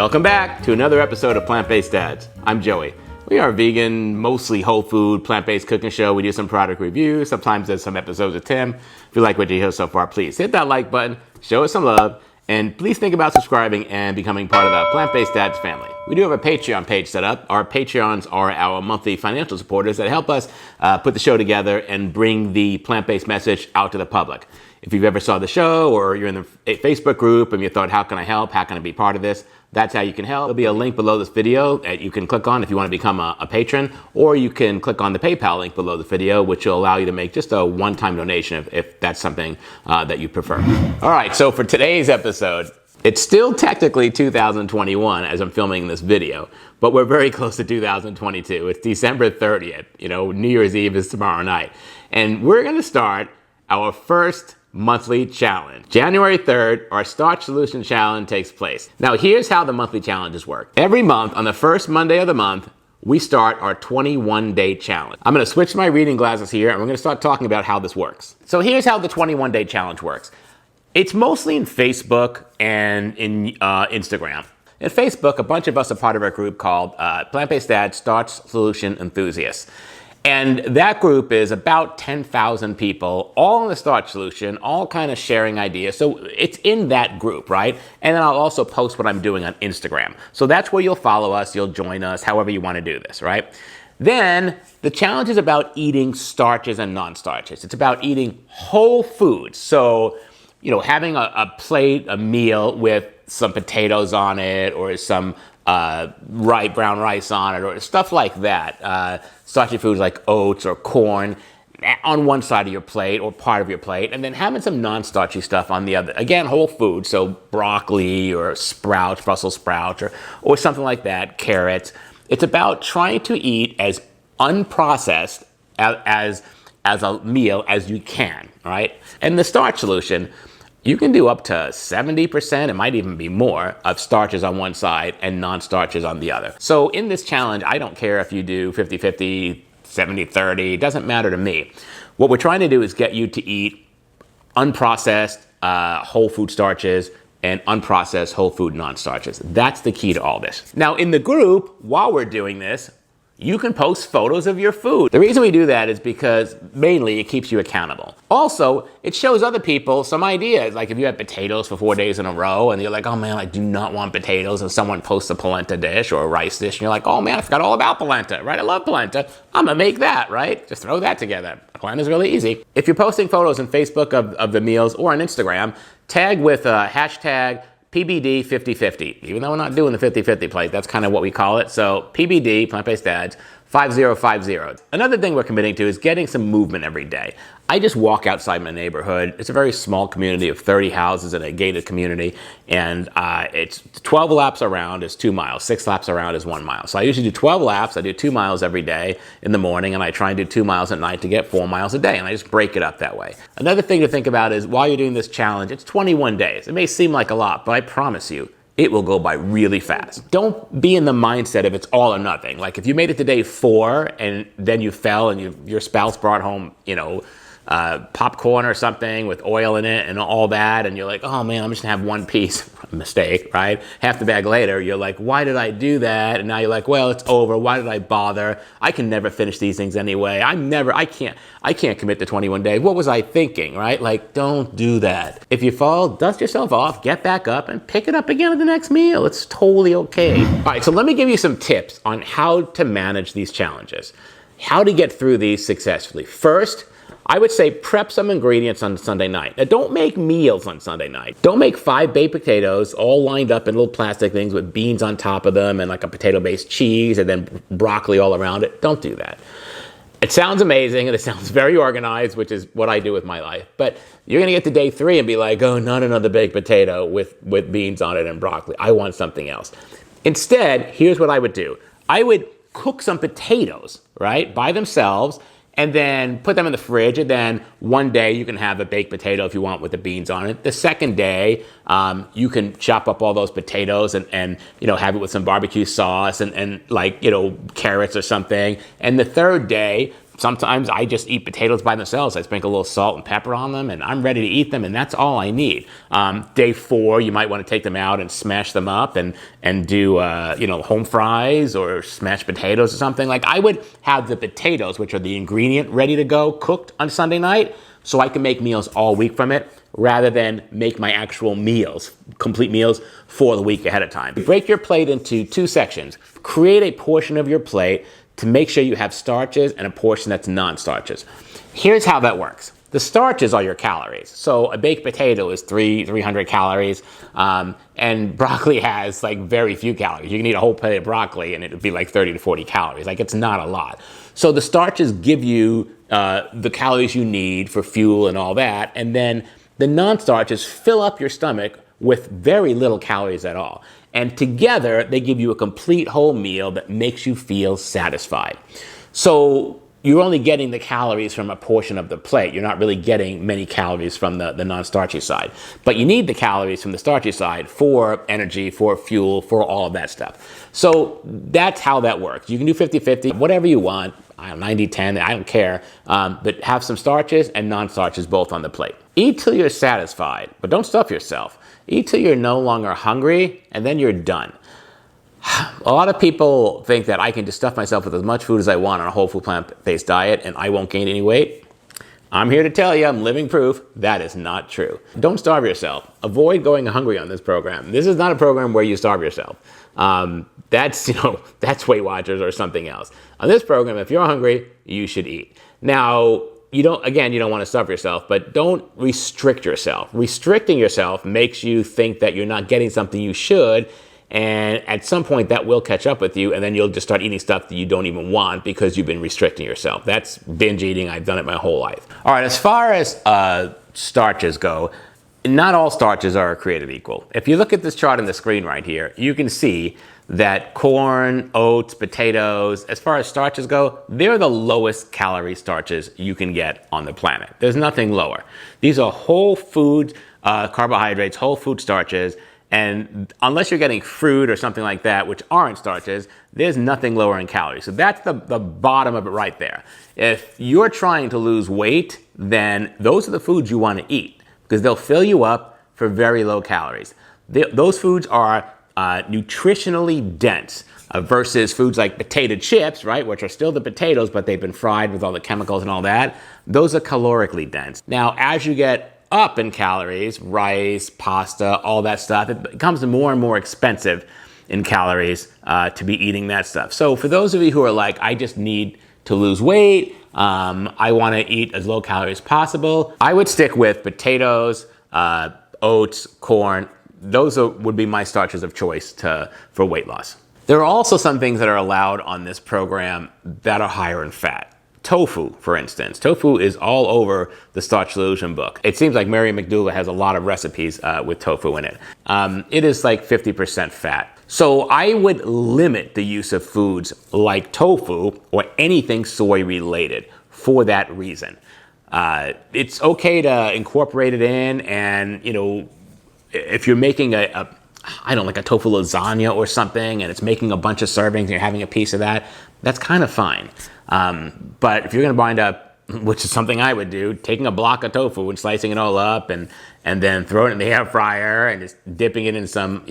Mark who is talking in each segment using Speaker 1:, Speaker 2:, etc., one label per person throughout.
Speaker 1: Welcome back to another episode of Plant-Based Dads. I'm Joey. We are a vegan, mostly whole food, plant-based cooking show. We do some product reviews. Sometimes there's some episodes of Tim. If you like what you hear so far, please hit that like button, show us some love, and please think about subscribing and becoming part of the Plant-Based Dads family. We do have a Patreon page set up. Our Patreons are our monthly financial supporters that help us put the show together and bring the plant-based message out to the public. If you've ever saw the show or you're in the Facebook group and you thought, how can I help? How can I be part of this? That's how you can help. There'll be a link below this video that you can click on if you want to become a patron, or you can click on the PayPal link below the video, which will allow you to make just a one-time donation if that's something that you prefer. All right, so for today's episode, it's still technically 2021 as I'm filming this video, but we're very close to 2022. It's December 30th. New Year's Eve is tomorrow night. And we're going to start our first monthly challenge. January 3rd, our Starch Solution Challenge takes place. Now, here's how the monthly challenges work. Every month, on the first Monday of the month, we start our 21-day challenge. I'm going to switch my reading glasses here, and we're going to start talking about how this works. So here's how the 21-day challenge works. It's mostly in Facebook and in Instagram. In Facebook, a bunch of us are part of a group called Plant-Based Dads Starch Solution Enthusiasts. And that group is about 10,000 people, all in the starch solution, all kind of sharing ideas. So it's in that group, right? And then I'll also post what I'm doing on Instagram. So that's where you'll follow us, you'll join us, however you want to do this, right? Then the challenge is about eating starches and non-starches. It's about eating whole foods. So, having a plate, a meal with some potatoes on it or some brown rice on it or stuff like that. Starchy foods like oats or corn on one side of your plate or part of your plate, and then having some non-starchy stuff on the other. Again, whole food, so broccoli or sprouts, Brussels sprouts or something like that, carrots. It's about trying to eat as unprocessed as a meal as you can, right? And the starch solution, you can do up to 70%, it might even be more, of starches on one side and non-starches on the other. So in this challenge, I don't care if you do 50-50, 70-30, it doesn't matter to me. What we're trying to do is get you to eat unprocessed whole food starches and unprocessed whole food non-starches. That's the key to all this. Now in the group, while we're doing this, you can post photos of your food. The reason we do that is because mainly it keeps you accountable. Also, it shows other people some ideas. Like if you had potatoes for 4 days in a row and you're like, oh man, I do not want potatoes, and someone posts a polenta dish or a rice dish and you're like, oh man, I forgot all about polenta, right? I love polenta. I'm gonna make that, right? Just throw that together. Polenta is really easy. If you're posting photos on Facebook of the meals or on Instagram, tag with hashtag PBD 50/50, even though we're not doing the 50/50 plate, that's kind of what we call it. So PBD, Plant-Based Dads, 5050. Another thing we're committing to is getting some movement every day. I just walk outside my neighborhood. It's a very small community of 30 houses in a gated community, and it's 12 laps around is 2 miles, 6 laps around is 1 mile. So I usually do 12 laps. I do 2 miles every day in the morning, and I try and do 2 miles at night to get 4 miles a day, and I just break it up that way. Another thing to think about is while you're doing this challenge, it's 21 days. It may seem like a lot, but I promise you, it will go by really fast. Don't be in the mindset of it's all or nothing. Like if you made it to day 4 and then you fell and your spouse brought home, popcorn or something with oil in it and all that, and you're like, oh man, I'm just gonna have one piece. Mistake, right? Half the bag later, you're like, why did I do that? And now you're like, well, it's over. Why did I bother? I can never finish these things anyway. I can't commit to 21 days. What was I thinking, right? Like, don't do that. If you fall, dust yourself off, get back up, and pick it up again at the next meal. It's totally okay. All right, so let me give you some tips on how to manage these challenges, how to get through these successfully. First, I would say prep some ingredients on Sunday night. Now, don't make meals on Sunday night. Don't make 5 baked potatoes all lined up in little plastic things with beans on top of them and like a potato-based cheese and then broccoli all around it. Don't do that. It sounds amazing and it sounds very organized, which is what I do with my life. But you're gonna get to day 3 and be like, oh, not another baked potato with beans on it and broccoli. I want something else. Instead, here's what I would do. I would cook some potatoes, right, by themselves, and then put them in the fridge, and then one day you can have a baked potato if you want with the beans on it. The second day, you can chop up all those potatoes and have it with some barbecue sauce and carrots or something. And the third day, Sometimes I just eat potatoes by themselves. I sprinkle a little salt and pepper on them, and I'm ready to eat them, and that's all I need. Day 4, you might want to take them out and smash them up and do home fries or smashed potatoes or something. Like, I would have the potatoes, which are the ingredient, ready to go, cooked on Sunday night, so I can make meals all week from it, rather than make my actual meals, complete meals, for the week ahead of time. Break your plate into 2 sections. Create a portion of your plate to make sure you have starches and a portion that's non-starches. Here's how that works. The starches are your calories. So a baked potato is 300 calories, and broccoli has like very few calories. You can eat a whole plate of broccoli and it would be like 30 to 40 calories. Like, it's not a lot. So the starches give you the calories you need for fuel and all that, and then the non-starches fill up your stomach with very little calories at all. And together, they give you a complete whole meal that makes you feel satisfied. So you're only getting the calories from a portion of the plate. You're not really getting many calories from the non-starchy side. But you need the calories from the starchy side for energy, for fuel, for all of that stuff. So that's how that works. You can do 50-50, whatever you want. 90-10, I don't care. But have some starches and non-starches both on the plate. Eat till you're satisfied, but don't stuff yourself. Eat till you're no longer hungry, and then you're done. A lot of people think that I can just stuff myself with as much food as I want on a whole food plant-based diet and I won't gain any weight. I'm here to tell you, I'm living proof, that is not true. Don't starve yourself. Avoid going hungry on this program. This is not a program where you starve yourself. That's Weight Watchers or something else. On this program, if you're hungry, you should eat. Now, you don't want to starve yourself, but don't restrict yourself. Restricting yourself makes you think that you're not getting something you should, and at some point that will catch up with you, and then you'll just start eating stuff that you don't even want because you've been restricting yourself. That's binge eating. I've done it my whole life. All right, as far as starches go, not all starches are created equal. If you look at this chart on the screen right here, you can see that corn, oats, potatoes, as far as starches go, they're the lowest calorie starches you can get on the planet. There's nothing lower. These are whole food carbohydrates, whole food starches, and unless you're getting fruit or something like that, which aren't starches, there's nothing lower in calories. So that's the bottom of it right there. If you're trying to lose weight, then those are the foods you want to eat because they'll fill you up for very low calories. Those foods are nutritionally dense versus foods like potato chips, right, which are still the potatoes, but they've been fried with all the chemicals and all that. Those are calorically dense. Now, as you get up in calories, rice, pasta, all that stuff, it becomes more and more expensive in calories to be eating that stuff. So for those of you who are like, I just need to lose weight, I want to eat as low calories as possible, I would stick with potatoes, oats, corn. Those would be my starches of choice for weight loss. There are also some things that are allowed on this program that are higher in fat. Tofu, for instance. Tofu is all over the Starch Solution book. It seems like Mary McDougall has a lot of recipes with tofu in it. It is like 50% fat. So I would limit the use of foods like tofu or anything soy related for that reason. It's okay to incorporate it in, and if you're making like a tofu lasagna or something and it's making a bunch of servings and you're having a piece of that, that's kind of fine. But if you're going to wind up, which is something I would do, taking a block of tofu and slicing it all up and then throwing it in the air fryer and just dipping it in some,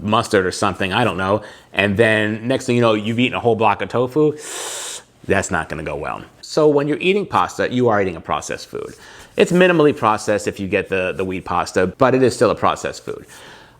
Speaker 1: mustard or something, I don't know. And then next thing you know, you've eaten a whole block of tofu. That's not going to go well. So when you're eating pasta, you are eating a processed food. It's minimally processed if you get the wheat pasta, but it is still a processed food.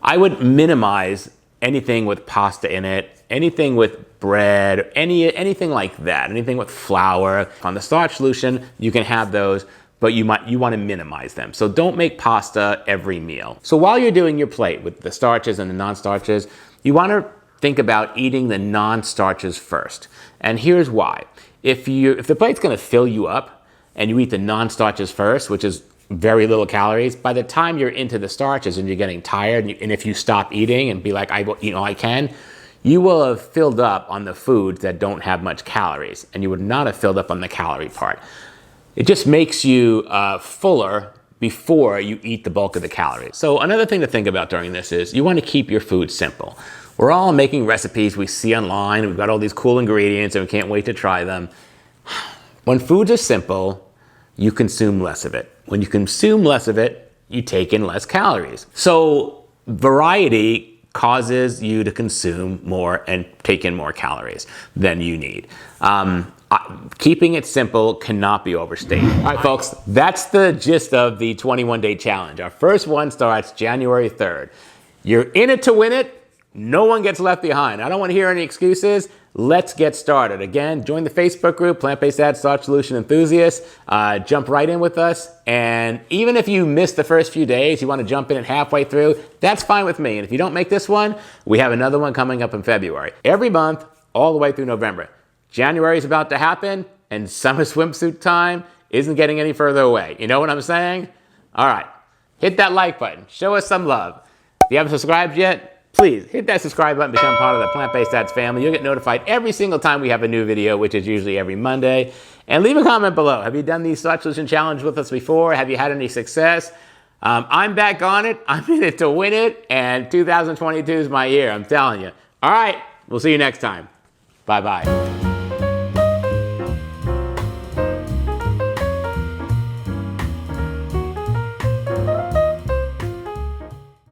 Speaker 1: I would minimize anything with pasta in it, anything with bread, anything like that, anything with flour. On the Starch Solution, you can have those, but you want to minimize them. So don't make pasta every meal. So while you're doing your plate with the starches and the non-starches, you want to think about eating the non-starches first. And here's why. If the plate's going to fill you up and you eat the non-starches first, which is very little calories, by the time you're into the starches and you're getting tired, and if you stop eating and be like, I can, you will have filled up on the foods that don't have much calories, and you would not have filled up on the calorie part. It just makes you fuller before you eat the bulk of the calories. So another thing to think about during this is you want to keep your food simple. We're all making recipes we see online, we've got all these cool ingredients and we can't wait to try them. When foods are simple, you consume less of it. When you consume less of it, you take in less calories. So variety causes you to consume more and take in more calories than you need. Keeping it simple cannot be overstated. All right, folks, that's the gist of the 21-day challenge. Our first one starts January 3rd. You're in it to win it. No one gets left behind. I don't want to hear any excuses. Let's get started. Again, join the Facebook group, Plant-Based Dad Starch Solution Enthusiasts. Jump right in with us. And even if you miss the first few days, you want to jump in halfway through, that's fine with me. And if you don't make this one, we have another one coming up in February. Every month, all the way through November. January is about to happen, and summer swimsuit time isn't getting any further away. You know what I'm saying? All right, hit that like button. Show us some love. If you haven't subscribed yet, please hit that subscribe button, become part of the Plant-Based Dads family. You'll get notified every single time we have a new video, which is usually every Monday. And leave a comment below. Have you done the Starch Solution Challenge with us before? Have you had any success? I'm back on it. I'm in it to win it. And 2022 is my year, I'm telling you. All right, we'll see you next time. Bye-bye.